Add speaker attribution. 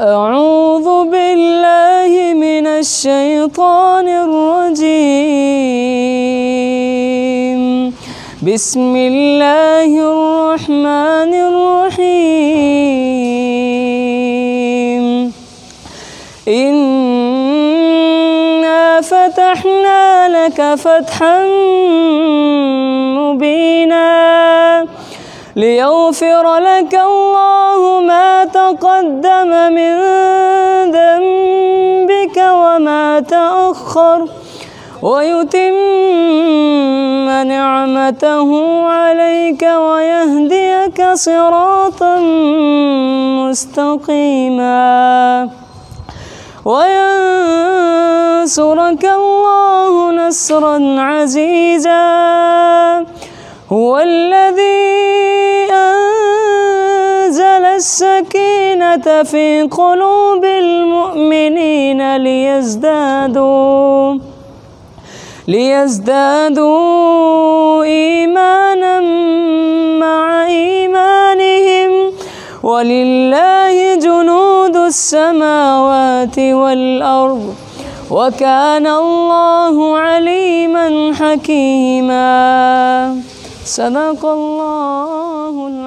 Speaker 1: أعوذ بالله من الشيطان الرجيم. بسم الله الرحمن الرحيم. إنا فتحنا لك فتحا مبينا ليغفر لك الله ما تقدم من ذنبك وما تأخر ويتم نعمته عليك ويهديك صراطا مستقيما وينصرك الله نصرا عزيزا. هو الذي أنزل السكينة في قلوب المؤمنين ليزدادوا إيمانا مع إيمانهم ولله جنود السماوات والأرض وكان الله عليما حكيما. صدق الله العظيم.